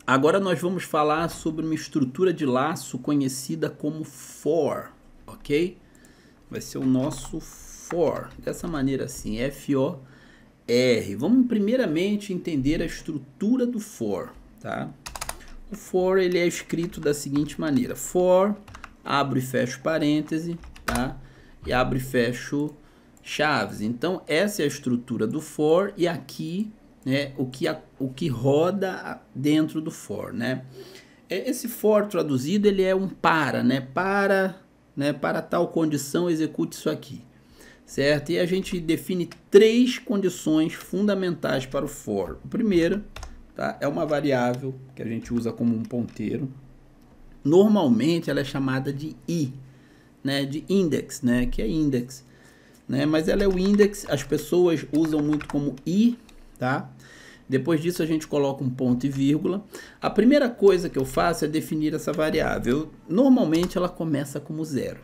Agora nós vamos falar sobre uma estrutura de laço conhecida como for, ok? Vai ser o nosso for, dessa maneira assim, F-O-R. Vamos primeiramente entender a estrutura do for, tá? O for, ele é escrito da seguinte maneira: for, abro e fecho parêntese, tá? E abro e fecho chaves. Então, essa é a estrutura do for, e aqui, né, o que roda dentro do for, né? Esse for traduzido, ele é um para, né? Para tal condição, execute isso aqui, certo? E a gente define três condições fundamentais para o for. O primeiro, tá, é uma variável que a gente usa como um ponteiro. Normalmente ela é chamada de i, né? De index, né? Que é index, né? Mas ela é o index, as pessoas usam muito como i, tá? Depois disso a gente coloca um ponto e vírgula. A primeira coisa que eu faço é definir essa variável. Normalmente ela começa como 0.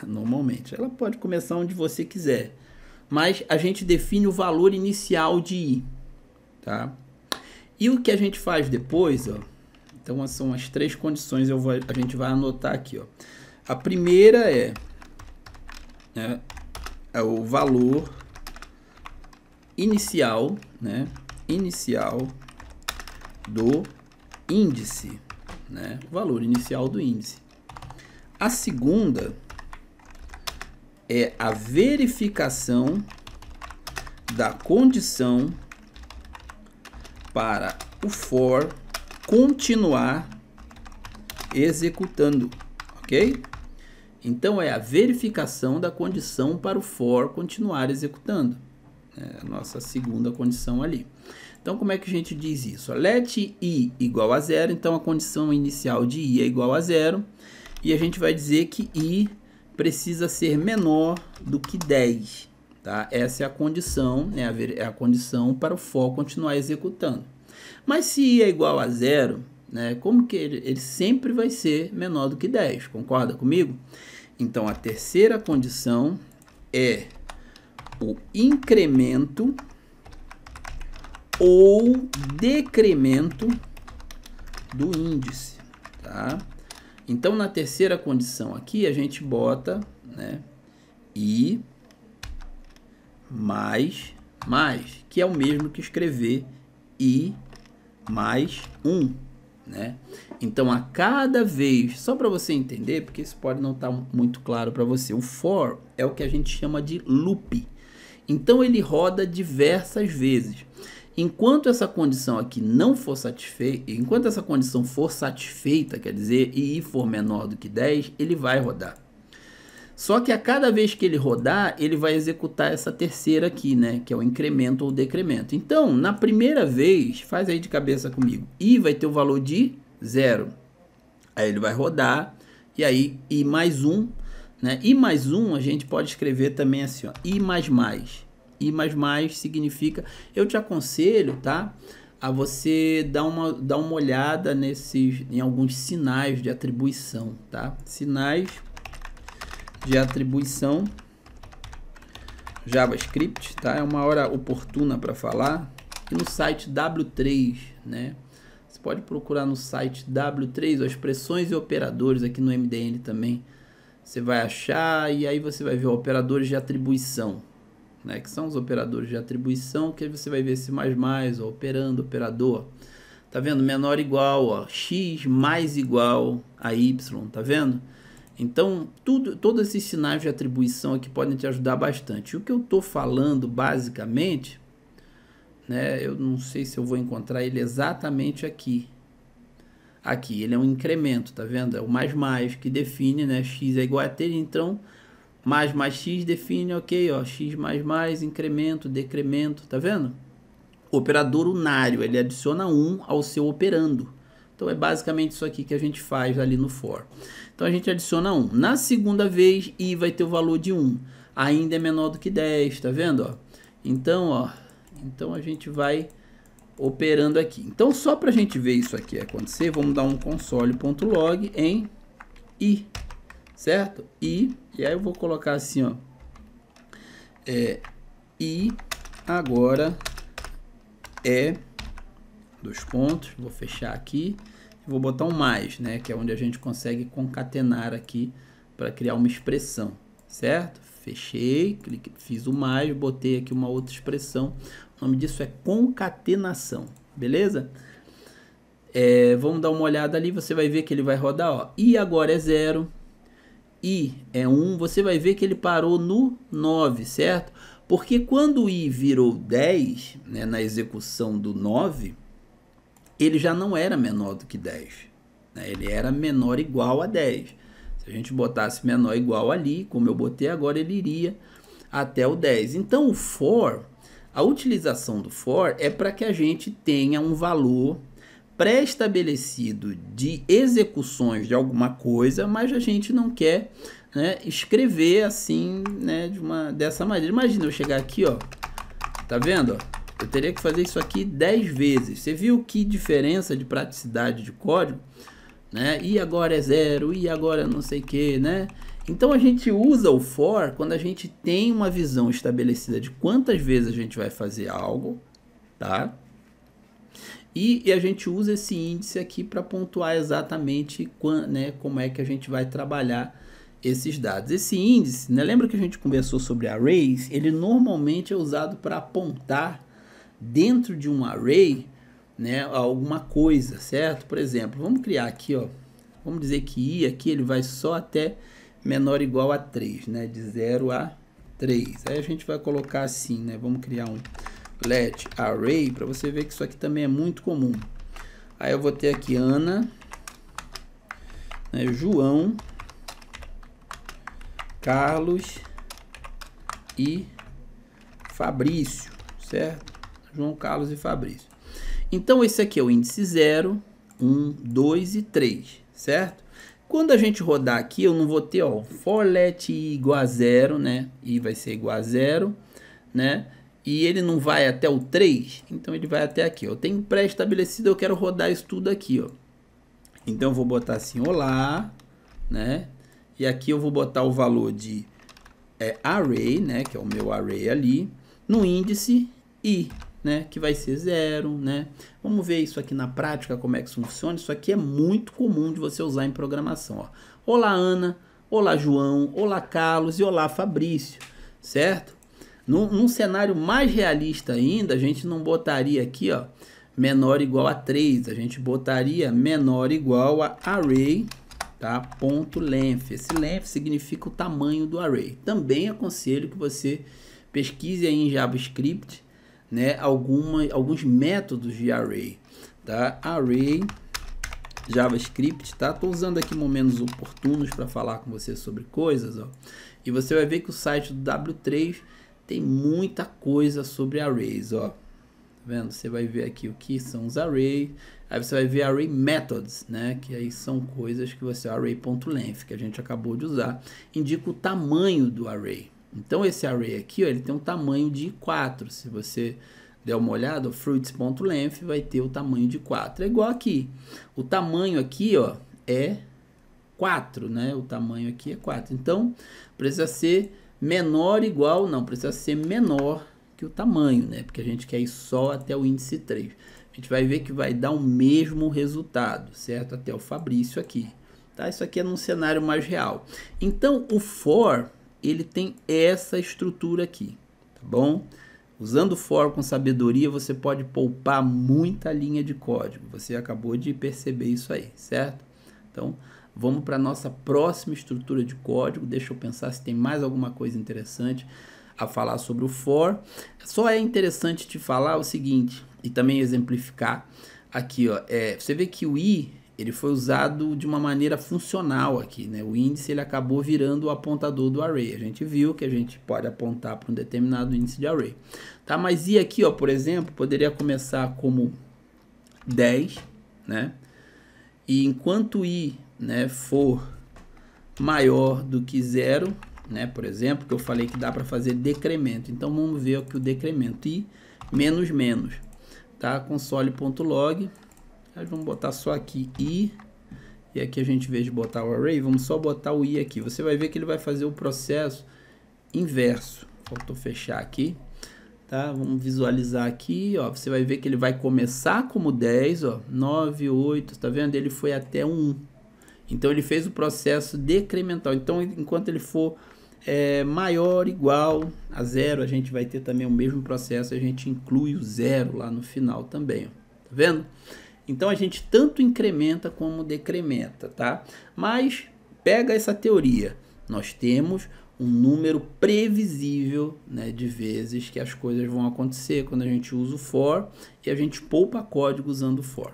Normalmente. Ela pode começar onde você quiser. Mas a gente define o valor inicial de i, tá? E o que a gente faz depois, ó. Então são as três condições, a gente vai anotar aqui, ó. A primeira é o valor inicial, né? Inicial do índice, né? O valor inicial do índice. A segunda é a verificação da condição para o for continuar executando, ok? Então é a verificação da condição para o for continuar executando. É a nossa segunda condição ali. Então, como é que a gente diz isso? Let i igual a 0, então a condição inicial de i é igual a 0, e a gente vai dizer que i precisa ser menor do que 10, tá? Essa é a condição, né? É a condição para o for continuar executando. Mas se i é igual a 0, né? Como que ele sempre vai ser menor do que 10, concorda comigo? Então, a terceira condição é o incremento ou decremento do índice, tá? Então, na terceira condição aqui, a gente bota, né, i mais, que é o mesmo que escrever i mais 1, né? Então, a cada vez, só para você entender, porque isso pode não estar muito claro para você, o for é o que a gente chama de loop. Então, ele roda diversas vezes. Enquanto essa condição aqui não for satisfeita, enquanto essa condição for satisfeita, quer dizer, i for menor do que 10, ele vai rodar. Só que a cada vez que ele rodar, ele vai executar essa terceira aqui, né? Que é o incremento ou decremento. Então, na primeira vez, faz aí de cabeça comigo, i vai ter o valor de 0. Aí ele vai rodar, e aí i mais 1, né? I mais 1 a gente pode escrever também assim, ó, i mais mais. I mais mais significa, eu te aconselho, tá? A você dar uma olhada em alguns sinais de atribuição, tá? Sinais de atribuição JavaScript, tá? É uma hora oportuna para falar. E no site W3, né? Você pode procurar no site W3 as expressões e operadores aqui no MDN também. Você vai achar, e aí você vai ver operadores de atribuição, né? Que são os operadores de atribuição, que aí você vai ver esse mais, ó, operando, operador. Tá vendo? Menor igual, ó, x mais igual a y, tá vendo? Então, todos esses sinais de atribuição aqui podem te ajudar bastante. O que eu tô falando, basicamente, né? Eu não sei se eu vou encontrar ele exatamente aqui. Aqui, ele é um incremento, tá vendo? É o mais que define, né? X é igual a t, então, mais x define, ok, ó, x mais, incremento, decremento, tá vendo? Operador unário, ele adiciona 1 ao seu operando. Então, é basicamente isso aqui que a gente faz ali no for. Então, a gente adiciona 1. Na segunda vez, i vai ter o valor de 1. Ainda é menor do que 10, tá vendo? Ó? Então, ó, então a gente vai operando aqui. Então, só para a gente ver isso aqui acontecer, vamos dar um console.log em i, certo? E aí eu vou colocar assim, ó, i agora é dois pontos, vou fechar aqui, vou botar um mais, né, que é onde a gente consegue concatenar aqui para criar uma expressão, certo? Fechei, clique, fiz o mais, botei aqui uma outra expressão, o nome disso é concatenação, beleza? Vamos dar uma olhada ali, você vai ver que ele vai rodar, ó, i agora é 0, i é 1, você vai ver que ele parou no 9, certo? Porque quando o i virou 10, né, na execução do 9, ele já não era menor do que 10, né? Ele era menor ou igual a 10. Se a gente botasse menor ou igual ali, como eu botei agora, ele iria até o 10. Então o for, a utilização do for é para que a gente tenha um valor pré-estabelecido de execuções de alguma coisa, mas a gente não quer, né, escrever assim, né, dessa maneira. Imagina eu chegar aqui, ó, tá vendo? Ó? Eu teria que fazer isso aqui 10 vezes. Você viu que diferença de praticidade de código, né? E agora é 0, e agora não sei o que, né? Então a gente usa o for quando a gente tem uma visão estabelecida de quantas vezes a gente vai fazer algo, tá? E a gente usa esse índice aqui para pontuar exatamente né, como é que a gente vai trabalhar esses dados. Esse índice, né, lembra que a gente conversou sobre arrays? Ele normalmente é usado para apontar dentro de um array, né, alguma coisa, certo? Por exemplo, vamos criar aqui, ó, vamos dizer que i aqui ele vai só até menor ou igual a 3, né, de 0 a 3. Aí a gente vai colocar assim, né, vamos criar um let array, para você ver que isso aqui também é muito comum. Aí eu vou ter aqui Ana, né, João, Carlos e Fabrício, certo? João, Carlos e Fabrício. Então esse aqui é o índice 0, 1, 2 e 3, certo? Quando a gente rodar aqui, eu não vou ter, ó, for let i igual a 0, né? I vai ser igual a 0, né? E ele não vai até o 3, então ele vai até aqui. Eu tenho pré-estabelecido, eu quero rodar isso tudo aqui, ó. Então eu vou botar assim, olá, né? E aqui eu vou botar o valor de array, né? Que é o meu array ali, no índice i, né? Que vai ser 0, né? Vamos ver isso aqui na prática, como é que isso funciona. Isso aqui é muito comum de você usar em programação, ó. Olá, Ana, olá, João, olá, Carlos e olá, Fabrício, certo? Num cenário mais realista ainda, a gente não botaria aqui, ó, menor ou igual a 3, a gente botaria menor ou igual a array, tá? Ponto length. Esse length significa o tamanho do array. Também aconselho que você pesquise aí em JavaScript, né, alguns métodos de array, tá? Array, JavaScript, tá? Tô usando aqui momentos oportunos para falar com você sobre coisas, ó. E você vai ver que o site do W3 tem muita coisa sobre arrays, ó. Tá vendo? Você vai ver aqui o que são os arrays. Aí você vai ver array methods, né? Que aí são coisas que você... array.length, que a gente acabou de usar. Indica o tamanho do array. Então esse array aqui, ó, ele tem um tamanho de 4. Se você der uma olhada, o fruits.length vai ter o tamanho de 4. É igual aqui. O tamanho aqui, ó, é 4, né? O tamanho aqui é 4. Então precisa ser menor ou igual, não, precisa ser menor que o tamanho, né? Porque a gente quer ir só até o índice 3. A gente vai ver que vai dar o mesmo resultado, certo? Até o Fabrício aqui, tá? Isso aqui é num cenário mais real. Então, o for, ele tem essa estrutura aqui, tá bom? Usando o for com sabedoria, você pode poupar muita linha de código. Você acabou de perceber isso aí, certo? Então, vamos para a nossa próxima estrutura de código. Deixa eu pensar se tem mais alguma coisa interessante a falar sobre o for. Só é interessante te falar o seguinte, e também exemplificar aqui, ó, você vê que o i, ele foi usado de uma maneira funcional aqui, né? O índice, ele acabou virando o apontador do array. A gente viu que a gente pode apontar para um determinado índice de array, tá? Mas i aqui, ó, por exemplo, poderia começar como 10, né? E enquanto i, né, for maior do que 0, né, por exemplo, que eu falei que dá para fazer decremento. Então vamos ver aqui o decremento, i menos menos, tá? Console.log, vamos botar só aqui i, e aqui a gente, em vez de botar o array, vamos só botar o i aqui. Você vai ver que ele vai fazer o processo inverso. Faltou fechar aqui, tá? Vamos visualizar aqui, ó, você vai ver que ele vai começar como 10, ó, 9, 8, tá vendo? Ele foi até 1. Então ele fez o processo decremental. Então enquanto ele for maior, igual a 0, a gente vai ter também o mesmo processo, a gente inclui o 0 lá no final também, ó, tá vendo? Então a gente tanto incrementa como decrementa, tá? Mas pega essa teoria, nós temos um número previsível, né, de vezes que as coisas vão acontecer quando a gente usa o for, e a gente poupa código usando o for.